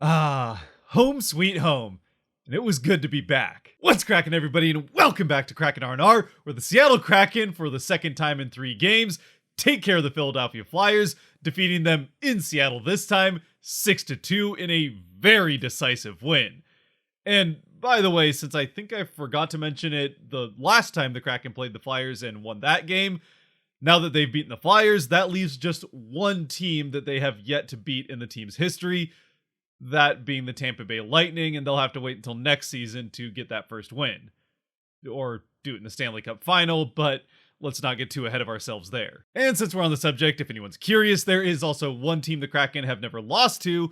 Ah, home sweet home. And it was good to be back. What's cracking, everybody, and welcome back to Kraken R&R, where the Seattle Kraken, for the second time in 3 games, take care of the Philadelphia Flyers, defeating them in Seattle this time, 6-2 in a very decisive win. And by the way, since I think I forgot to mention it the last time the Kraken played the Flyers and won that game, now that they've beaten the Flyers, that leaves just one team that they have yet to beat in the team's history, that being the Tampa Bay Lightning, and they'll have to wait until next season to get that first win. Or do it in the Stanley Cup final, but let's not get too ahead of ourselves there. And since we're on the subject, if anyone's curious, there is also one team the Kraken have never lost to,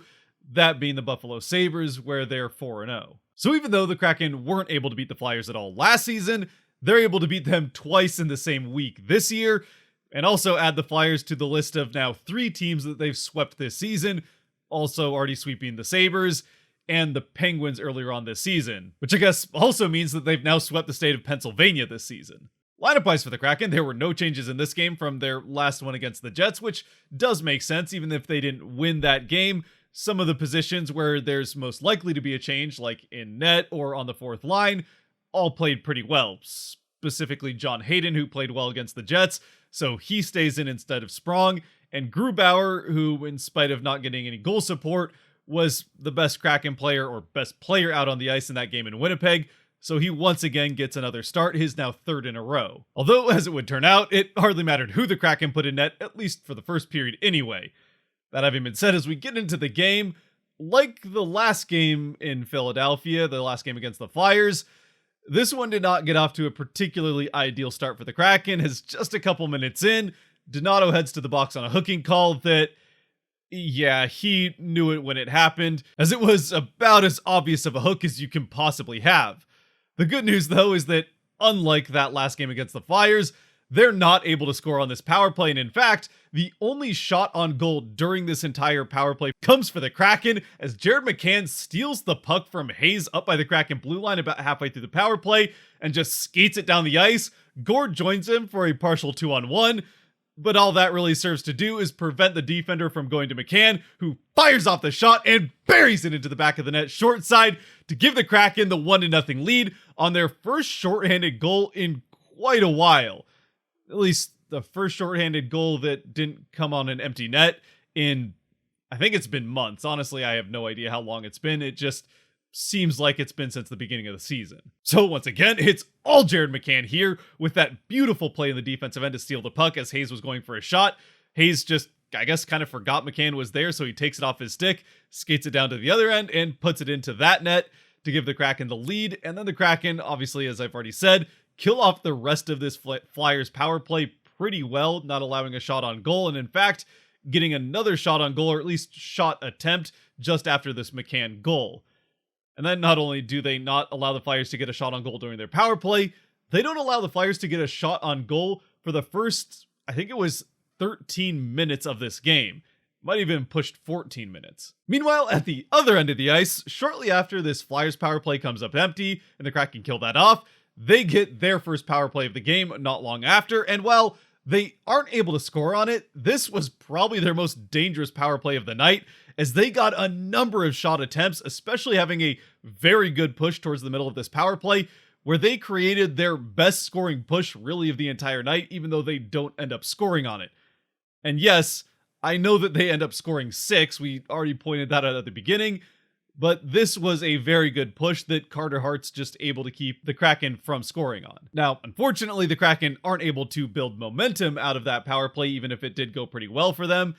that being the Buffalo Sabres, where they're 4-0. So even though the Kraken weren't able to beat the Flyers at all last season, they're able to beat them twice in the same week this year, and also add the Flyers to the list of now 3 teams that they've swept this season, also already sweeping the Sabres and the Penguins earlier on this season, which I guess also means that they've now swept the state of Pennsylvania this season. Lineup-wise for the Kraken, there were no changes in this game from their last one against the Jets, which does make sense even if they didn't win that game. Some of the positions where there's most likely to be a change, like in net or on the fourth line, all played pretty well. Specifically John Hayden, who played well against the Jets, so he stays in instead of Sprong, and Grubauer, who, in spite of not getting any goal support, was the best Kraken player or best player out on the ice in that game in Winnipeg, so he once again gets another start, his now 3rd in a row. Although, as it would turn out, it hardly mattered who the Kraken put in net, at least for the first period anyway. That having been said, as we get into the game, like the last game in Philadelphia, the last game against the Flyers, this one did not get off to a particularly ideal start for the Kraken, as just a couple minutes in, Donato heads to the box on a hooking call that, yeah, he knew it when it happened, as it was about as obvious of a hook as you can possibly have. The good news, though, is that unlike that last game against the Flyers, they're not able to score on this power play, and in fact, the only shot on goal during this entire power play comes for the Kraken, as Jared McCann steals the puck from Hayes up by the Kraken blue line about halfway through the power play, and just skates it down the ice. Gord joins him for a partial 2-on-1, but all that really serves to do is prevent the defender from going to McCann, who fires off the shot and buries it into the back of the net short side to give the Kraken the 1-0 lead on their first shorthanded goal in quite a while. At least the first shorthanded goal that didn't come on an empty net in, I think it's been months. Honestly, I have no idea how long it's been. It just seems like it's been since the beginning of the season. So once again, it's all Jared McCann here with that beautiful play in the defensive end to steal the puck as Hayes was going for a shot. Hayes just, I guess, kind of forgot McCann was there, so he takes it off his stick, skates it down to the other end, and puts it into that net to give the Kraken the lead. And then the Kraken, obviously, as I've already said, kill off the rest of this Flyers power play pretty well, not allowing a shot on goal, and in fact, getting another shot on goal, or at least shot attempt, just after this McCann goal. And then not only do they not allow the Flyers to get a shot on goal during their power play, they don't allow the Flyers to get a shot on goal for the first, I think it was 13 minutes of this game. Might even pushed 14 minutes. Meanwhile, at the other end of the ice, shortly after this Flyers power play comes up empty and the Kraken kill that off, they get their first power play of the game not long after, and while they aren't able to score on it, this was probably their most dangerous power play of the night, as they got a number of shot attempts, especially having a very good push towards the middle of this power play, where they created their best scoring push really of the entire night, even though they don't end up scoring on it. And yes, I know that they end up scoring 6, we already pointed that out at the beginning, but this was a very good push that Carter Hart's just able to keep the Kraken from scoring on. Now, unfortunately, the Kraken aren't able to build momentum out of that power play, even if it did go pretty well for them.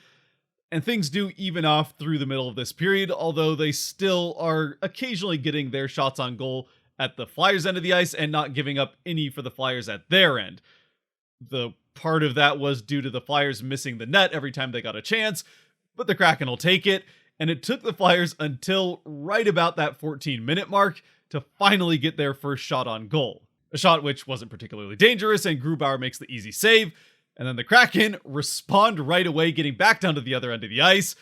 And things do even off through the middle of this period, although they still are occasionally getting their shots on goal at the Flyers' end of the ice and not giving up any for the Flyers at their end. The part of that was due to the Flyers missing the net every time they got a chance, but the Kraken will take it. And it took the Flyers until right about that 14-minute mark to finally get their first shot on goal. A shot which wasn't particularly dangerous, and Grubauer makes the easy save. And then the Kraken respond right away, getting back down to the other end of the ice.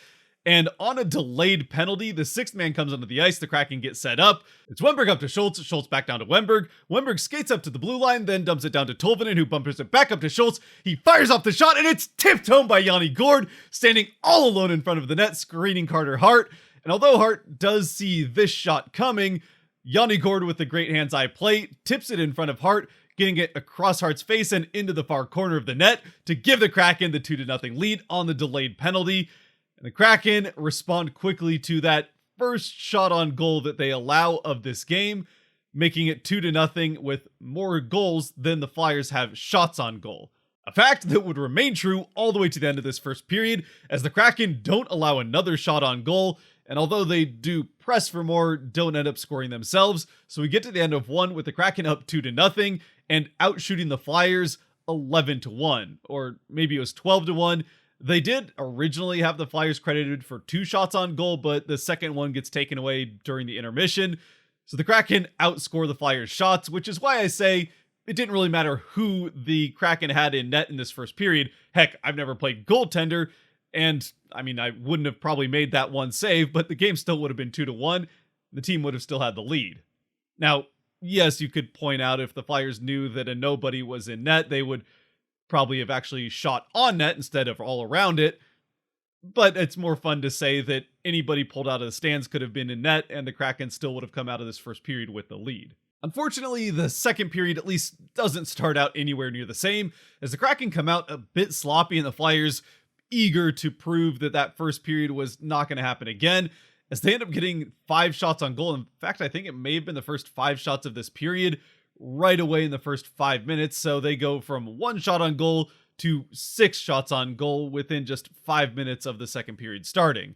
And on a delayed penalty, the 6th man comes onto the ice, the Kraken get set up. It's Wennberg up to Schultz, Schultz back down to Wennberg. Wennberg skates up to the blue line, then dumps it down to Tolvanen, who bumpers it back up to Schultz. He fires off the shot, and it's tipped home by Yanni Gourde, standing all alone in front of the net, screening Carter Hart. And although Hart does see this shot coming, Yanni Gord with the great hands eye play tips it in front of Hart, getting it across Hart's face and into the far corner of the net to give the Kraken the 2-0 lead on the delayed penalty. And the Kraken respond quickly to that first shot on goal that they allow of this game, making it 2-0 with more goals than the Flyers have shots on goal. A fact that would remain true all the way to the end of this first period, as the Kraken don't allow another shot on goal, and although they do press for more, don't end up scoring themselves. So we get to the end of one with the Kraken up 2-0 and outshooting the Flyers 11-1, or maybe it was 12-1. They did originally have the Flyers credited for 2 shots on goal, but the second one gets taken away during the intermission. So the Kraken outscore the Flyers' shots, which is why I say it didn't really matter who the Kraken had in net in this first period. Heck, I've never played goaltender, and I mean, I wouldn't have probably made that one save, but the game still would have been 2-1. The team would have still had the lead. Now, yes, you could point out if the Flyers knew that a nobody was in net, they would probably have actually shot on net instead of all around it. But it's more fun to say that anybody pulled out of the stands could have been in net, and the Kraken still would have come out of this first period with the lead. Unfortunately, the second period at least doesn't start out anywhere near the same, as the Kraken come out a bit sloppy and the Flyers eager to prove that that first period was not going to happen again, as they end up getting 5 shots on goal. In fact, I think it may have been the first 5 shots of this period right away in the first 5 minutes, so they go from 1 shot on goal to 6 shots on goal within just 5 minutes of the second period starting,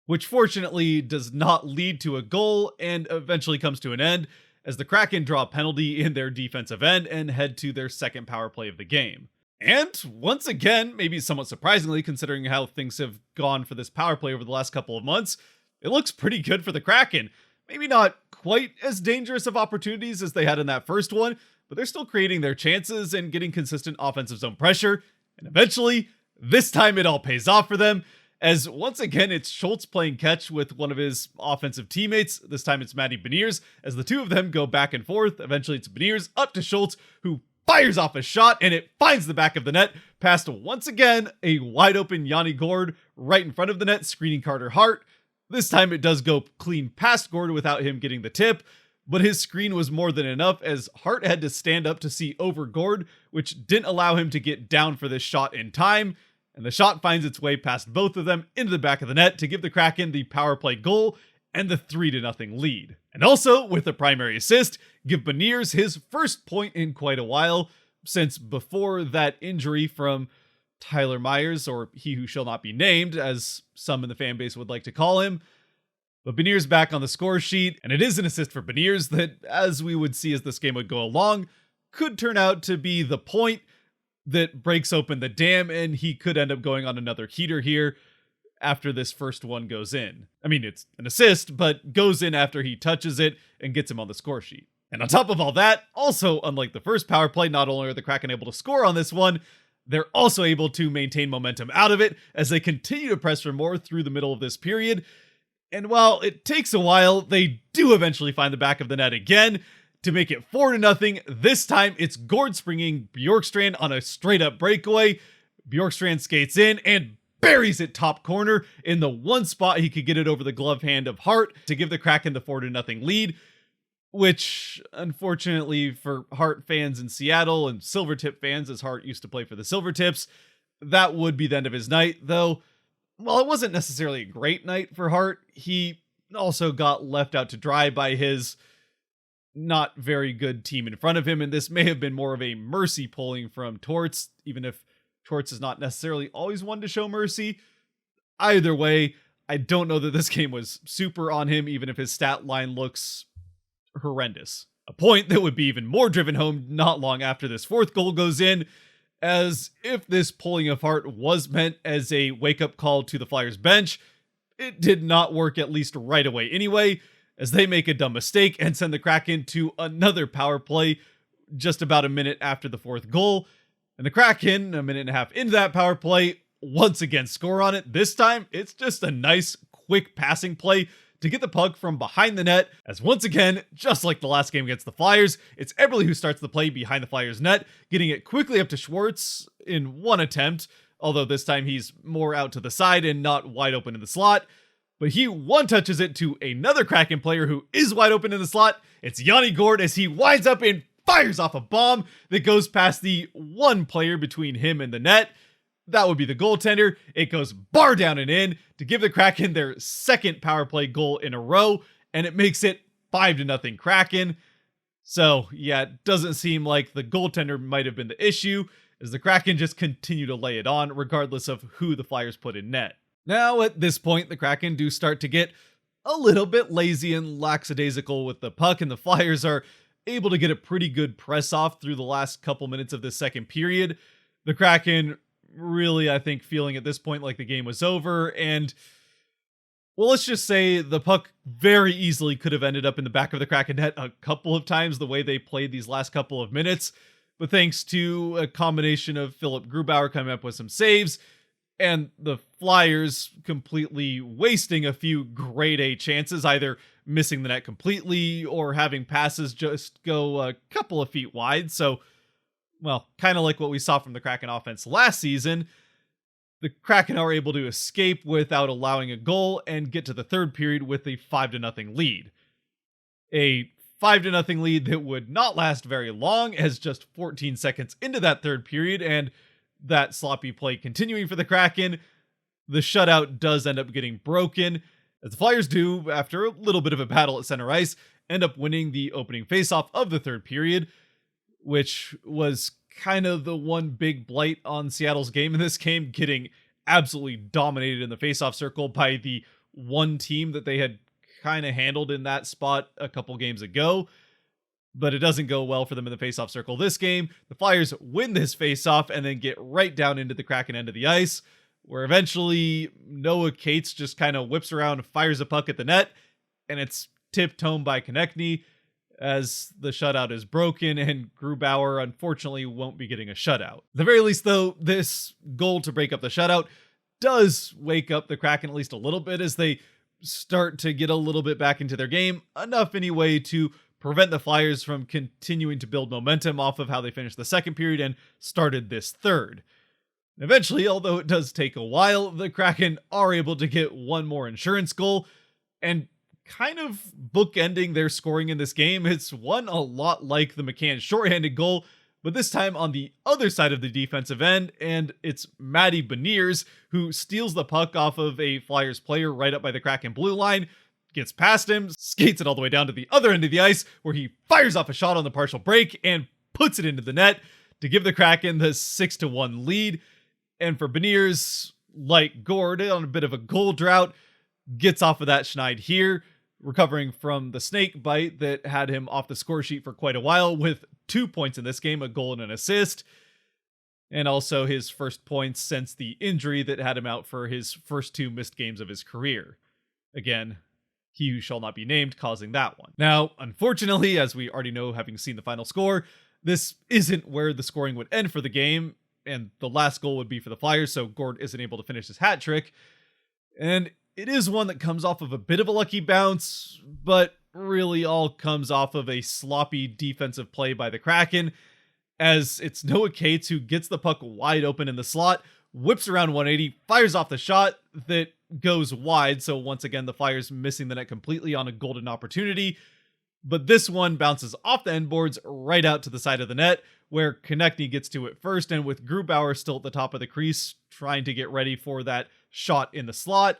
which fortunately does not lead to a goal and eventually comes to an end, as the Kraken draw a penalty in their defensive end and head to their second power play of the game. And once again, maybe somewhat surprisingly considering how things have gone for this power play over the last couple of months, it looks pretty good for the Kraken. Maybe not quite as dangerous of opportunities as they had in that first one, but they're still creating their chances and getting consistent offensive zone pressure. And eventually, this time it all pays off for them, as once again it's Schultz playing catch with one of his offensive teammates. This time it's Matty Beniers, as the two of them go back and forth. Eventually it's Beniers up to Schultz, who fires off a shot, and it finds the back of the net, past once again a wide open Yanni Gord right in front of the net, screening Carter Hart. This time it does go clean past Gord without him getting the tip, but his screen was more than enough, as Hart had to stand up to see over Gord, which didn't allow him to get down for this shot in time. And the shot finds its way past both of them into the back of the net to give the Kraken the power play goal and the 3-0 lead. And also, with the primary assist, give Beniers his first point in quite a while, since before that injury from Tyler Myers, or he who shall not be named, as some in the fan base would like to call him. But Beniers back on the score sheet, and it is an assist for Beniers that, as we would see as this game would go along, could turn out to be the point that breaks open the dam, and he could end up going on another heater here after this first one goes in. I mean, it's an assist, but goes in after he touches it and gets him on the score sheet. And on top of all that, also unlike the first power play, not only are the Kraken able to score on this one, they're also able to maintain momentum out of it as they continue to press for more through the middle of this period. And while it takes a while, they do eventually find the back of the net again to make it 4-0. This time it's Gord springing Bjorkstrand on a straight up breakaway. Bjorkstrand skates in and buries it top corner in the one spot he could get it over the glove hand of Hart to give the Kraken the 4-0 lead, which unfortunately for Hart fans in Seattle and Silvertip fans, as Hart used to play for the Silvertips, that would be the end of his night. Though, while it wasn't necessarily a great night for Hart, he also got left out to dry by his not very good team in front of him, and this may have been more of a mercy pulling from Torts, even if Torts is not necessarily always one to show mercy. Either way, I don't know that this game was super on him, even if his stat line looks horrendous. A point that would be even more driven home not long after this fourth goal goes in, as if this pulling of Hart was meant as a wake-up call to the Flyers bench, it did not work, at least right away anyway, as they make a dumb mistake and send the Kraken to another power play just about a minute after the fourth goal. And the Kraken, a minute and a half into that power play, once again score on it. This time, it's just a nice, quick passing play to get the puck from behind the net, as once again, just like the last game against the Flyers, it's Eberle who starts the play behind the Flyers net, getting it quickly up to Schwartz in one attempt, although this time he's more out to the side and not wide open in the slot. but he one-touches it to another Kraken player who is wide open in the slot. It's Yanni Gourde as he winds up and fires off a bomb that goes past the one player between him and the net. That would be the goaltender. It goes bar down and in to give the Kraken their second power play goal in a row, and it makes it 5-0 Kraken. So yeah, it doesn't seem like the goaltender might have been the issue, as the Kraken just continue to lay it on regardless of who the Flyers put in net. Now at this point, the Kraken do start to get a little bit lazy and lackadaisical with the puck, and the Flyers are able to get a pretty good press off through the last couple minutes of this second period. The Kraken really, I think, feeling at this point like the game was over, and well, let's just say the puck very easily could have ended up in the back of the Kraken net a couple of times the way they played these last couple of minutes. But thanks to a combination of Philip Grubauer coming up with some saves and the Flyers completely wasting a few grade A chances, either missing the net completely or having passes just go a couple of feet wide. So, well, kind of like what we saw from the Kraken offense last season, the Kraken are able to escape without allowing a goal and get to the third period with a 5-0 lead. A 5-0 lead that would not last very long, as just 14 seconds into that third period and that sloppy play continuing for the Kraken, the shutout does end up getting broken, as the Flyers do, after a little bit of a battle at center ice, end up winning the opening faceoff of the third period, which was kind of the one big blight on Seattle's game in this game, getting absolutely dominated in the faceoff circle by the one team that they had kind of handled in that spot a couple games ago. But it doesn't go well for them in the faceoff circle this game. The Flyers win this faceoff and then get right down into the Kraken end of the ice, where eventually Noah Cates just kind of whips around and fires a puck at the net, and it's tipped home by Konechny, as the shutout is broken, and Grubauer unfortunately won't be getting a shutout. At the very least, though, this goal to break up the shutout does wake up the Kraken at least a little bit, as they start to get a little bit back into their game, enough anyway to prevent the Flyers from continuing to build momentum off of how they finished the second period and started this third. Eventually, although it does take a while, the Kraken are able to get one more insurance goal, and kind of bookending their scoring in this game, it's one a lot like the McCann shorthanded goal, but this time on the other side of the defensive end, and it's Matty Beniers who steals the puck off of a Flyers player right up by the Kraken blue line, gets past him, skates it all the way down to the other end of the ice, where he fires off a shot on the partial break and puts it into the net to give the Kraken the 6-1 lead. And for Beniers, like Gourde, on a bit of a goal drought, gets off of that schneid here, recovering from the snake bite that had him off the score sheet for quite a while, with 2 points in this game, a goal and an assist, and also his first points since the injury that had him out for his first 2 missed games of his career. Again, he who shall not be named causing that one. Now, unfortunately, as we already know having seen the final score, this isn't where the scoring would end for the game, and the last goal would be for the Flyers, so Gourde isn't able to finish his hat trick. And it is one that comes off of a bit of a lucky bounce, but really all comes off of a sloppy defensive play by the Kraken, as it's Noah Cates who gets the puck wide open in the slot, whips around 180, fires off the shot that goes wide, so once again the Flyers missing the net completely on a golden opportunity. But this one bounces off the end boards right out to the side of the net, where Konechny gets to it first, and with Grubauer still at the top of the crease trying to get ready for that shot in the slot,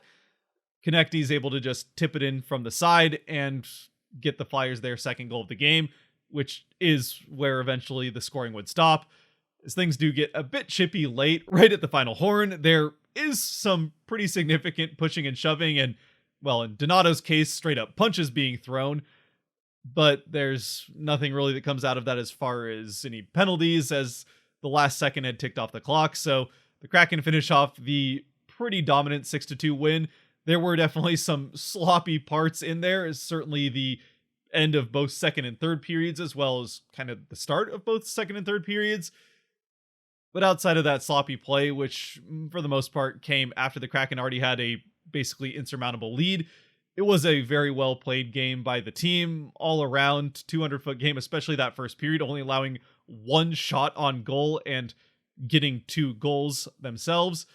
Konechny's able to just tip it in from the side and get the Flyers their second goal of the game, which is where eventually the scoring would stop. As things do get a bit chippy late, right at the final horn, there is some pretty significant pushing and shoving, and, well, in Donato's case, straight up punches being thrown, but there's nothing really that comes out of that as far as any penalties, as the last second had ticked off the clock, so the Kraken finish off the pretty dominant 6-2 win. There were definitely some sloppy parts in there, certainly the end of both second and third periods, as well as kind of the start of both second and third periods. But outside of that sloppy play, which for the most part came after the Kraken already had a basically insurmountable lead, it was a very well played game by the team all around. 200-foot game, especially that first period, only allowing one shot on goal and getting 2 goals themselves.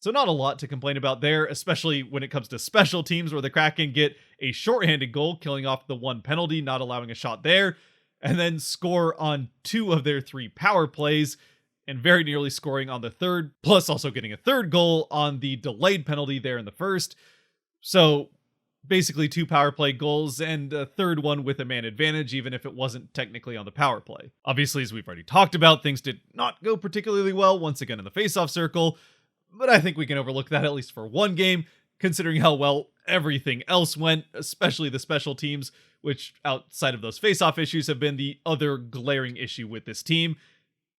So not a lot to complain about there, especially when it comes to special teams where the Kraken get a shorthanded goal, killing off the one penalty, not allowing a shot there, and then score on 2 of their 3 power plays, and very nearly scoring on the third, plus also getting a third goal on the delayed penalty there in the first. So basically 2 power play goals and a third one with a man advantage, even if it wasn't technically on the power play. Obviously, as we've already talked about, things did not go particularly well once again in the faceoff circle, but I think we can overlook that at least for one game, considering how well everything else went, especially the special teams, which outside of those faceoff issues have been the other glaring issue with this team,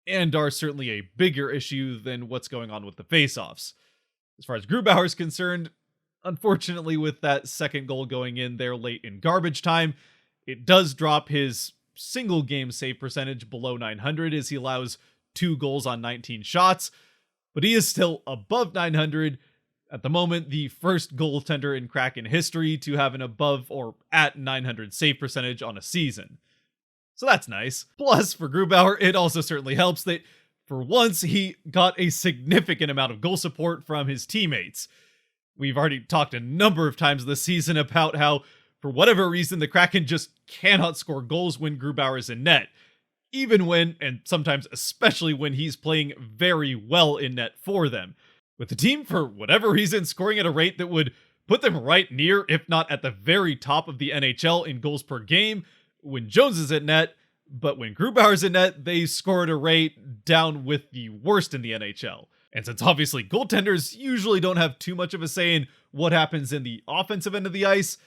and are certainly a bigger issue than what's going on with the faceoffs. As far as Grubauer is concerned, unfortunately with that second goal going in there late in garbage time, it does drop his single game save percentage below 900 as he allows 2 goals on 19 shots, but he is still above 900, at the moment the first goaltender in Kraken history to have an above or at 900 save percentage on a season. So that's nice. Plus, for Grubauer, it also certainly helps that for once he got a significant amount of goal support from his teammates. We've already talked a number of times this season about how, for whatever reason, the Kraken just cannot score goals when Grubauer is in net. Even when, and sometimes especially when, he's playing very well in net for them. With the team, for whatever reason, scoring at a rate that would put them right near, if not at the very top of the NHL in goals per game when Jones is at net, but when Grubauer's in net, they score at a rate down with the worst in the NHL. And since obviously goaltenders usually don't have too much of a say in what happens in the offensive end of the ice,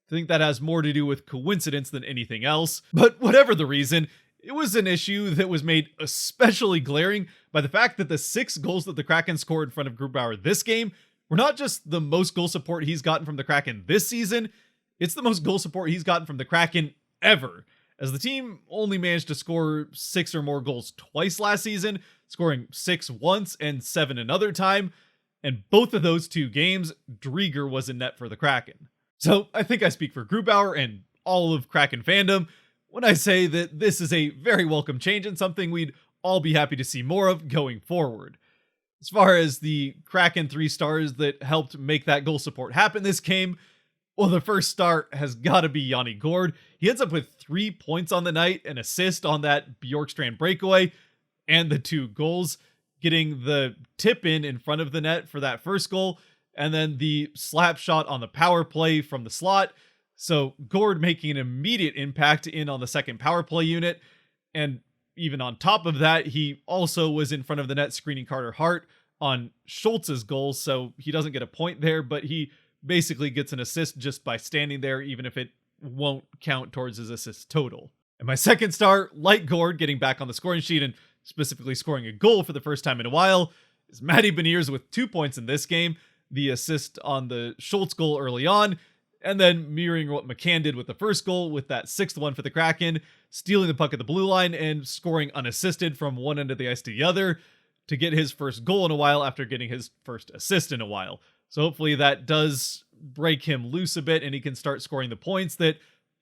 I think that has more to do with coincidence than anything else. But whatever the reason, it was an issue that was made especially glaring by the fact that the 6 goals that the Kraken scored in front of Grubauer this game were not just the most goal support he's gotten from the Kraken this season, it's the most goal support he's gotten from the Kraken ever, as the team only managed to score 6 or more goals twice last season, scoring 6 once and 7 another time, and both of those 2 games, Drieger was in net for the Kraken. So I think I speak for Grubauer and all of Kraken fandom when I say that this is a very welcome change and something we'd all be happy to see more of going forward. As far as the Kraken 3 stars that helped make that goal support happen this game, well, the first star has got to be Yanni Gourde. He ends up with 3 points on the night, an assist on that Bjorkstrand breakaway, and the 2 goals, getting the tip in front of the net for that first goal, and then the slap shot on the power play from the slot. So Gourde making an immediate impact in on the second power play unit, and even on top of that, he also was in front of the net screening Carter Hart on Schultz's goal, so he doesn't get a point there, but he basically gets an assist just by standing there, even if it won't count towards his assist total. And my second star, like Gourde, getting back on the scoring sheet and specifically scoring a goal for the first time in a while, is Matty Beniers with 2 points in this game, the assist on the Schultz goal early on, and then mirroring what McCann did with the first goal with that 6th one for the Kraken, stealing the puck at the blue line and scoring unassisted from one end of the ice to the other to get his first goal in a while after getting his first assist in a while. So hopefully that does break him loose a bit and he can start scoring the points that,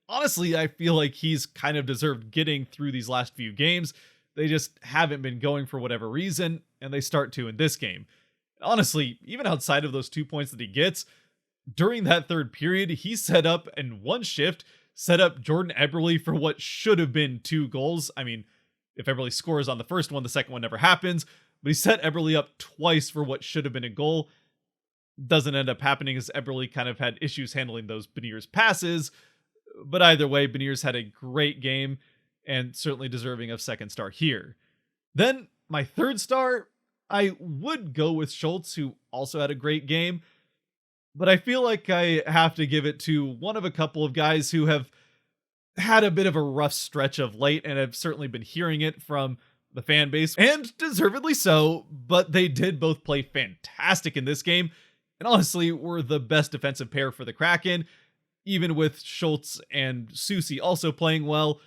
honestly, I feel like he's kind of deserved getting through these last few games. They just haven't been going for whatever reason, and they start to in this game. Honestly, even outside of those 2 points that he gets, during that third period, he set up in one shift, set up Jordan Eberle for what should have been 2 goals. I mean, if Eberle scores on the first one, the second one never happens, but he set Eberle up twice for what should have been a goal. Doesn't end up happening as Eberle kind of had issues handling those Beniers passes, but either way, Beniers had a great game and certainly deserving of second star here. Then my third star, I would go with Schultz, who also had a great game, but I feel like I have to give it to one of a couple of guys who have had a bit of a rough stretch of late, and I've certainly been hearing it from the fan base, and deservedly so, but they did both play fantastic in this game, and honestly were the best defensive pair for the Kraken, even with Schultz and Susi also playing well.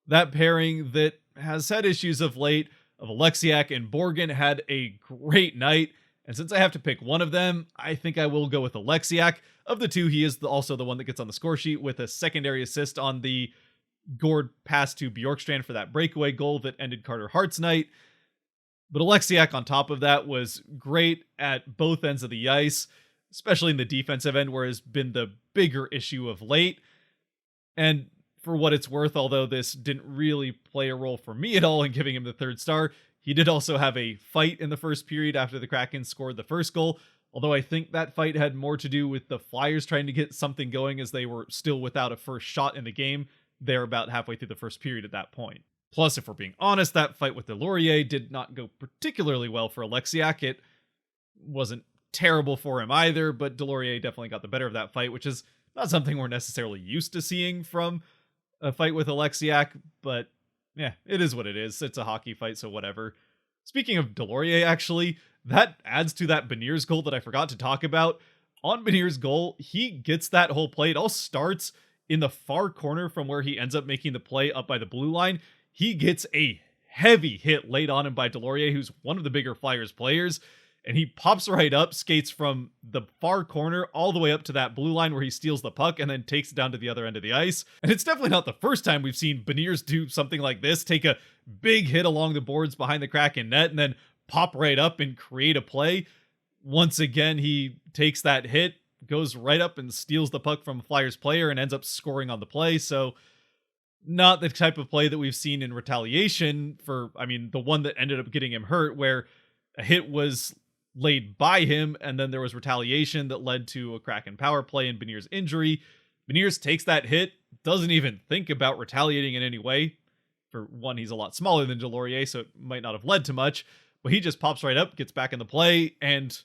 That pairing that has had issues of late, of Alexiak and Borgen, had a great night. And since I have to pick one of them, I think I will go with Alexiak. Of the 2, he is also the one that gets on the score sheet with a secondary assist on the Gourde pass to Bjorkstrand for that breakaway goal that ended Carter Hart's night. But Alexiak on top of that was great at both ends of the ice, especially in the defensive end, where has been the bigger issue of late. And for what it's worth, although this didn't really play a role for me at all in giving him the 3rd star, he did also have a fight in the first period after the Kraken scored the first goal. Although I think that fight had more to do with the Flyers trying to get something going as they were still without a first shot in the game. They're about halfway through the first period at that point. Plus, if we're being honest, that fight with Delorier did not go particularly well for Alexiak. It wasn't terrible for him either, but Delorier definitely got the better of that fight, which is not something we're necessarily used to seeing from a fight with Alexiak, but yeah, it is what it is. It's a hockey fight, so whatever. Speaking of Delorier, actually, that adds to that Beniers goal that I forgot to talk about. On Beniers' goal, he gets that whole play. It all starts in the far corner from where he ends up making the play up by the blue line. He gets a heavy hit laid on him by Delorier, who's one of the bigger Flyers players, and he pops right up, skates from the far corner all the way up to that blue line where he steals the puck and then takes it down to the other end of the ice. And it's definitely not the first time we've seen Beniers do something like this, take a big hit along the boards behind the Kraken net and then pop right up and create a play. Once again, he takes that hit, goes right up and steals the puck from a Flyers player and ends up scoring on the play. So not the type of play that we've seen in retaliation for, the one that ended up getting him hurt, where a hit was laid by him and then there was retaliation that led to a Kraken power play and Beniers' injury. Beniers takes that hit, doesn't even think about retaliating in any way. For one, he's a lot smaller than Delorier, so it might not have led to much, but he just pops right up, gets back in the play, and,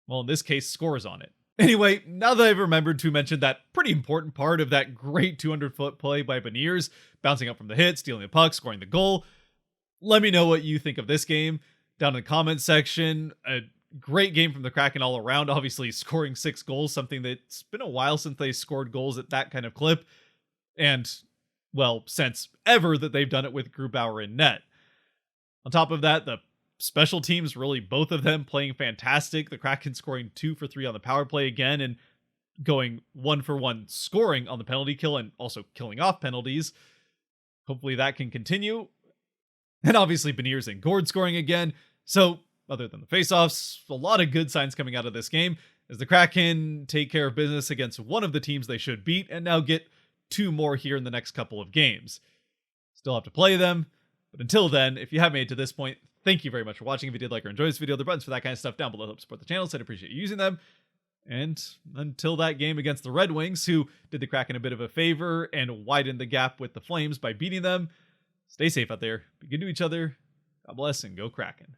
well, in this case, scores on it. Anyway, now that I've remembered to mention that pretty important part of that great 200-foot play by Beniers, bouncing up from the hit, stealing the puck, scoring the goal, let me know what you think of this game down in the comments section. A great game from the Kraken all around, obviously scoring 6 goals, something that's been a while since they scored goals at that kind of clip, and, well, since ever that they've done it with Grubauer in net. On top of that, the special teams, really both of them playing fantastic. The Kraken scoring 2 for 3 on the power play again and going 1 for 1 scoring on the penalty kill and also killing off penalties. Hopefully that can continue. And obviously Beniers and Gord scoring again. So other than the faceoffs, a lot of good signs coming out of this game as the Kraken take care of business against one of the teams they should beat and now get 2 more here in the next couple of games. Still have to play them, but until then, if you have made it to this point, thank you very much for watching. If you did like or enjoy this video, the buttons for that kind of stuff down below help support the channel, so I'd appreciate you using them. And until that game against the Red Wings, who did the Kraken a bit of a favor and widened the gap with the Flames by beating them, stay safe out there, be good to each other, God bless, and go Kraken.